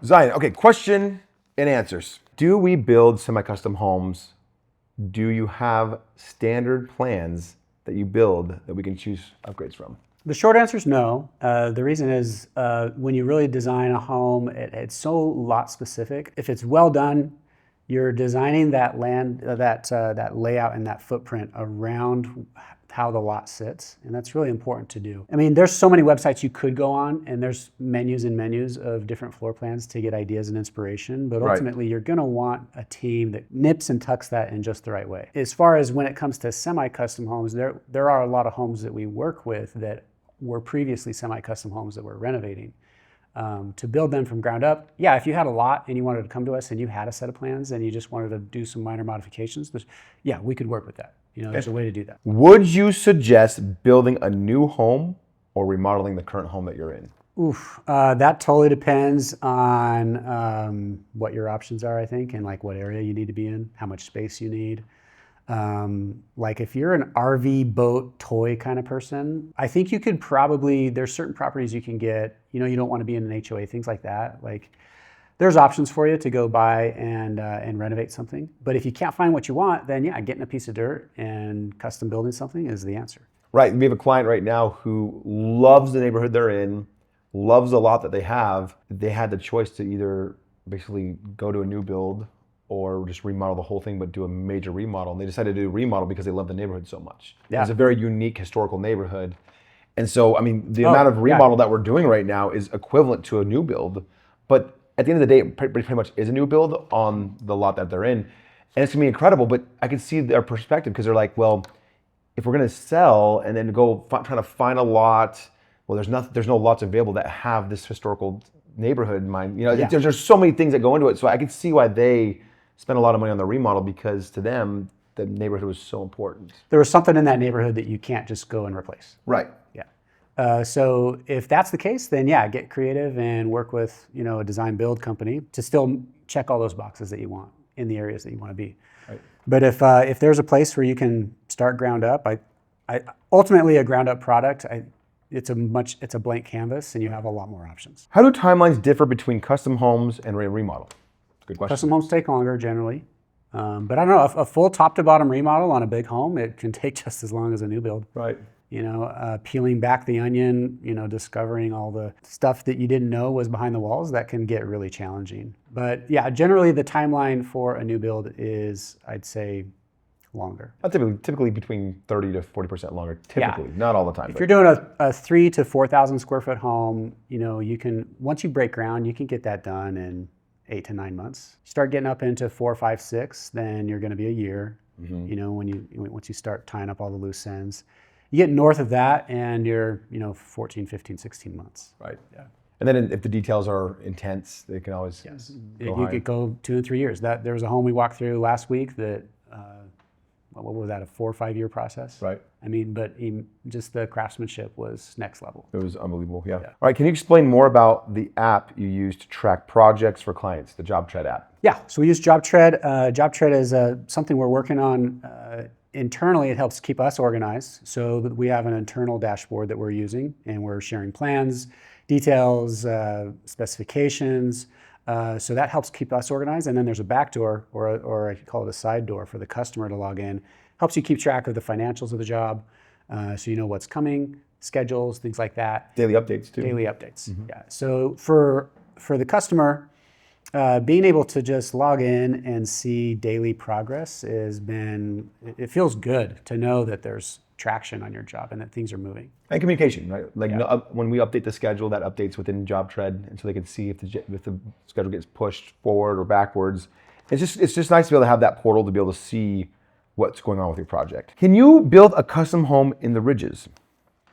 Zion, okay, question and answers. Do we build semi-custom homes? Do you have standard plans that you build that we can choose upgrades from? The short answer is no. The reason is when you really design a home, it's so lot specific. If it's well done, you're designing that land, that layout and that footprint around how the lot sits, and that's really important to do. I mean, there's so many websites you could go on, and there's menus and menus of different floor plans to get ideas and inspiration, but ultimately you're gonna want a team that nips and tucks that in just the right way. As far as when it comes to semi-custom homes, there are a lot of homes that we work with that were previously semi-custom homes that we're renovating. To build them from ground up, yeah, if you had a lot and you wanted to come to us and you had a set of plans and you just wanted to do some minor modifications, yeah, we could work with that. There's a way to do that. Would you suggest building a new home or remodeling the current home that you're in? Oof, that totally depends on what your options are, I think, and like what area you need to be in, how much space you need. Like if you're an RV, boat, toy kind of person, I think you could probably, there's certain properties you can get, you don't want to be in an HOA, things like that. Like there's options for you to go buy and renovate something. But if you can't find what you want, then yeah, getting a piece of dirt and custom building something is the answer. Right, we have a client right now who loves the neighborhood they're in, loves the lot that they have. They had the choice to either basically go to a new build or just remodel the whole thing, but do a major remodel. And they decided to do a remodel because they love the neighborhood so much. Yeah. It's a very unique historical neighborhood. And so, I mean, the amount of remodel that we're doing right now is equivalent to a new build. But at the end of the day, it pretty much is a new build on the lot that they're in. And it's gonna be incredible, but I can see their perspective because they're like, well, if we're gonna sell and then go trying to find a lot, well, there's no lots available that have this historical neighborhood in mind. There's so many things that go into it. So I can see why they spend a lot of money on the remodel because to them, the neighborhood was so important. There was something in that neighborhood that you can't just go and replace. Right. Yeah. So if that's the case, then yeah, get creative and work with a design build company to still check all those boxes that you want in the areas that you want to be. Right. But if there's a place where you can start ground up, I ultimately a ground up product, it's a blank canvas and you have a lot more options. How do timelines differ between custom homes and remodel? Good question. Custom homes take longer generally, but I don't know, a full top to bottom remodel on a big home, it can take just as long as a new build. Right. Peeling back the onion, discovering all the stuff that you didn't know was behind the walls, that can get really challenging. But yeah, generally the timeline for a new build is, I'd say, longer. Typically between 30 to 40% longer, typically, not all the time. If you're doing a 3,000 to 4,000 square foot home, you can, once you break ground, you can get that done in 8 to 9 months. Start getting up into 4, 5, 6, then you're going to be a year. Mm-hmm. Once you start tying up all the loose ends, you get north of that, and you're 14, 15, 16 months. Right. Yeah. And then if the details are intense, they can always you could go 2 and 3 years. There was a home we walked through last week that what was that, a 4 or 5 year process? Right. I mean, but just the craftsmanship was next level. It was unbelievable, yeah. All right, can you explain more about the app you use to track projects for clients, the JobTread app? Yeah, so we use JobTread. JobTread is something we're working on internally. It helps keep us organized. So we have an internal dashboard that we're using, and we're sharing plans, details, specifications. So that helps keep us organized. And then there's a back door, or I call it a side door for the customer to log in. Helps you keep track of the financials of the job, so you know what's coming, schedules, things like that. Daily updates too. Daily updates, yeah. So for the customer, being able to just log in and see daily progress it feels good to know that there's traction on your job and that things are moving. And communication, right? Like when we update the schedule, that updates within JobTread, and so they can see if the schedule gets pushed forward or backwards. It's just nice to be able to have that portal to be able to see what's going on with your project. Can you build a custom home in the ridges?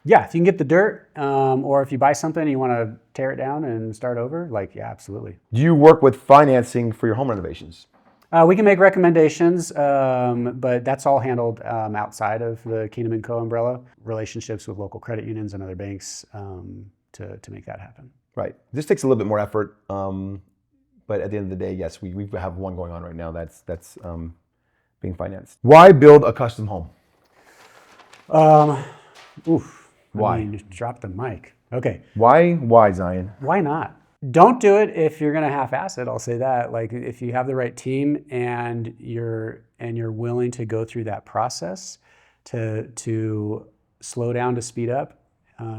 Yeah, if you can get the dirt, or if you buy something and you want to tear it down and start over, yeah, absolutely. Do you work with financing for your home renovations? We can make recommendations, but that's all handled outside of the Keenum & Co. umbrella, relationships with local credit unions and other banks to make that happen. Right. This takes a little bit more effort, but at the end of the day, yes, we have one going on right now that's being financed. Why build a custom home? Oof. Why? I mean, drop the mic. Okay. Why Zion? Why not? Don't do it if you're going to half-ass it. I'll say that. Like if you have the right team and you're willing to go through that process to slow down to speed up,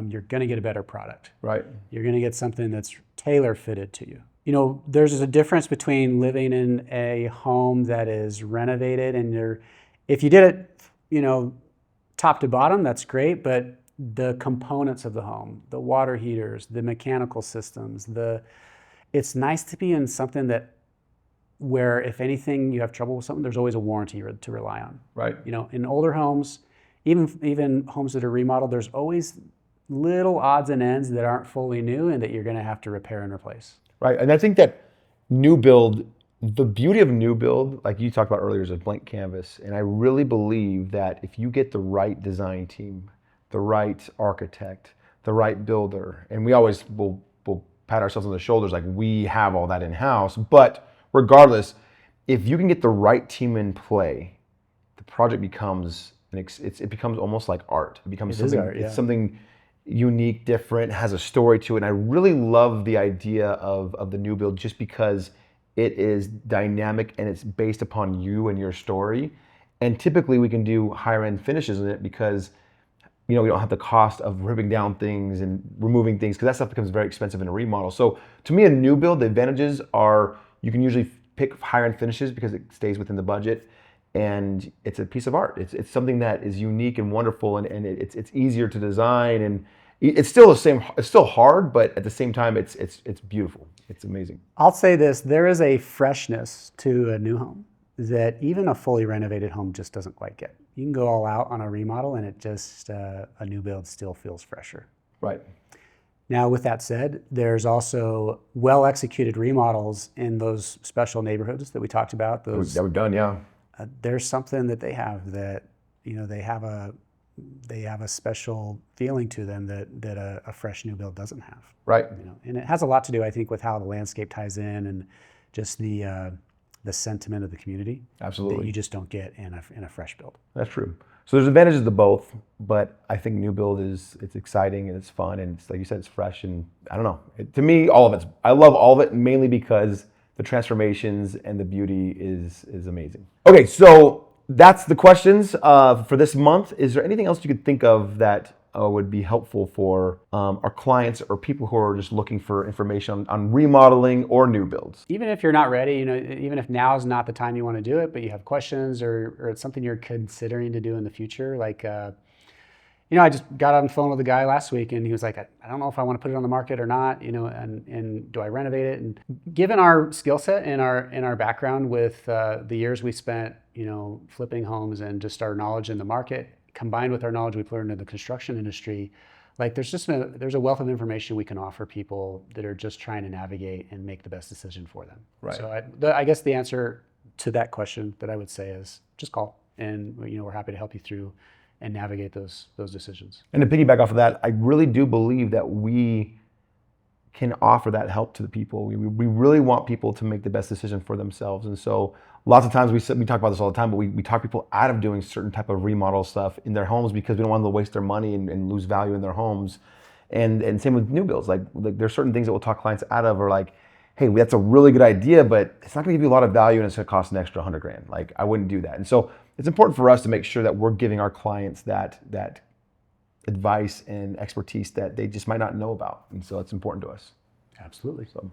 you're going to get a better product. Right. You're going to get something that's tailor fitted to you. You know, there's a difference between living in a home that is renovated and if you did it, you know, top to bottom, that's great, but the components of the home, the water heaters, the mechanical systems, it's nice to be in something that where if anything you have trouble with something, there's always a warranty to rely on. Right. You know, in older homes, even homes that are remodeled, there's always little odds and ends that aren't fully new and that you're going to have to repair and replace. Right. And I think that new build, the beauty of new build, like you talked about earlier, is a blank canvas. And I really believe that if you get the right design team, the right architect, the right builder, and we always will pat ourselves on the shoulders like we have all that in house. But regardless, if you can get the right team in play, the project becomes it becomes almost like art. It becomes something. Art, yeah. It's something unique, different, has a story to it. And I really love the idea of the new build just because it is dynamic and it's based upon you and your story. And typically we can do higher end finishes in it because we don't have the cost of ripping down things and removing things because that stuff becomes very expensive in a remodel. So to me, a new build, the advantages are you can usually pick higher end finishes because it stays within the budget. And it's a piece of art. It's something that is unique and wonderful, and it's easier to design, and it's still the same. It's still hard, but at the same time, it's beautiful. It's amazing. I'll say this: there is a freshness to a new home that even a fully renovated home just doesn't quite get. You can go all out on a remodel, and it just a new build still feels fresher. Right. Now, with that said, there's also well-executed remodels in those special neighborhoods that we talked about. Those that we've done, yeah. There's something that they have that they have a special feeling to them that a fresh new build doesn't have. Right. And it has a lot to do, I think, with how the landscape ties in and just the sentiment of the community. Absolutely. That you just don't get in a fresh build. That's true. So there's advantages to both, but I think new build it's exciting and it's fun and it's like you said, it's fresh and I don't know. To me, all of I love all of it mainly because the transformations and the beauty is amazing. Okay, so that's the questions for this month. Is there anything else you could think of that would be helpful for our clients or people who are just looking for information on remodeling or new builds? Even if you're not ready, even if now is not the time you want to do it, but you have questions or it's something you're considering to do in the future, like I just got on the phone with a guy last week and he was like, I don't know if I want to put it on the market or not, and do I renovate it? And given our skill set and our background with the years we spent, flipping homes and just our knowledge in the market, combined with our knowledge we've learned in the construction industry, like there's a wealth of information we can offer people that are just trying to navigate and make the best decision for them. Right. So I guess the answer to that question that I would say is just call, and we're happy to help you through and navigate those decisions. And to piggyback off of that, I really do believe that we can offer that help to the people. We really want people to make the best decision for themselves. And so lots of times we talk about this all the time, but we talk people out of doing certain type of remodel stuff in their homes because we don't want them to waste their money and lose value in their homes. And same with new builds. Like there's certain things that we'll talk clients out of, or like, hey, that's a really good idea, but it's not going to give you a lot of value and it's going to cost an extra $100,000. Like I wouldn't do that. And so it's important for us to make sure that we're giving our clients that advice and expertise that they just might not know about. And so it's important to us. Absolutely. So.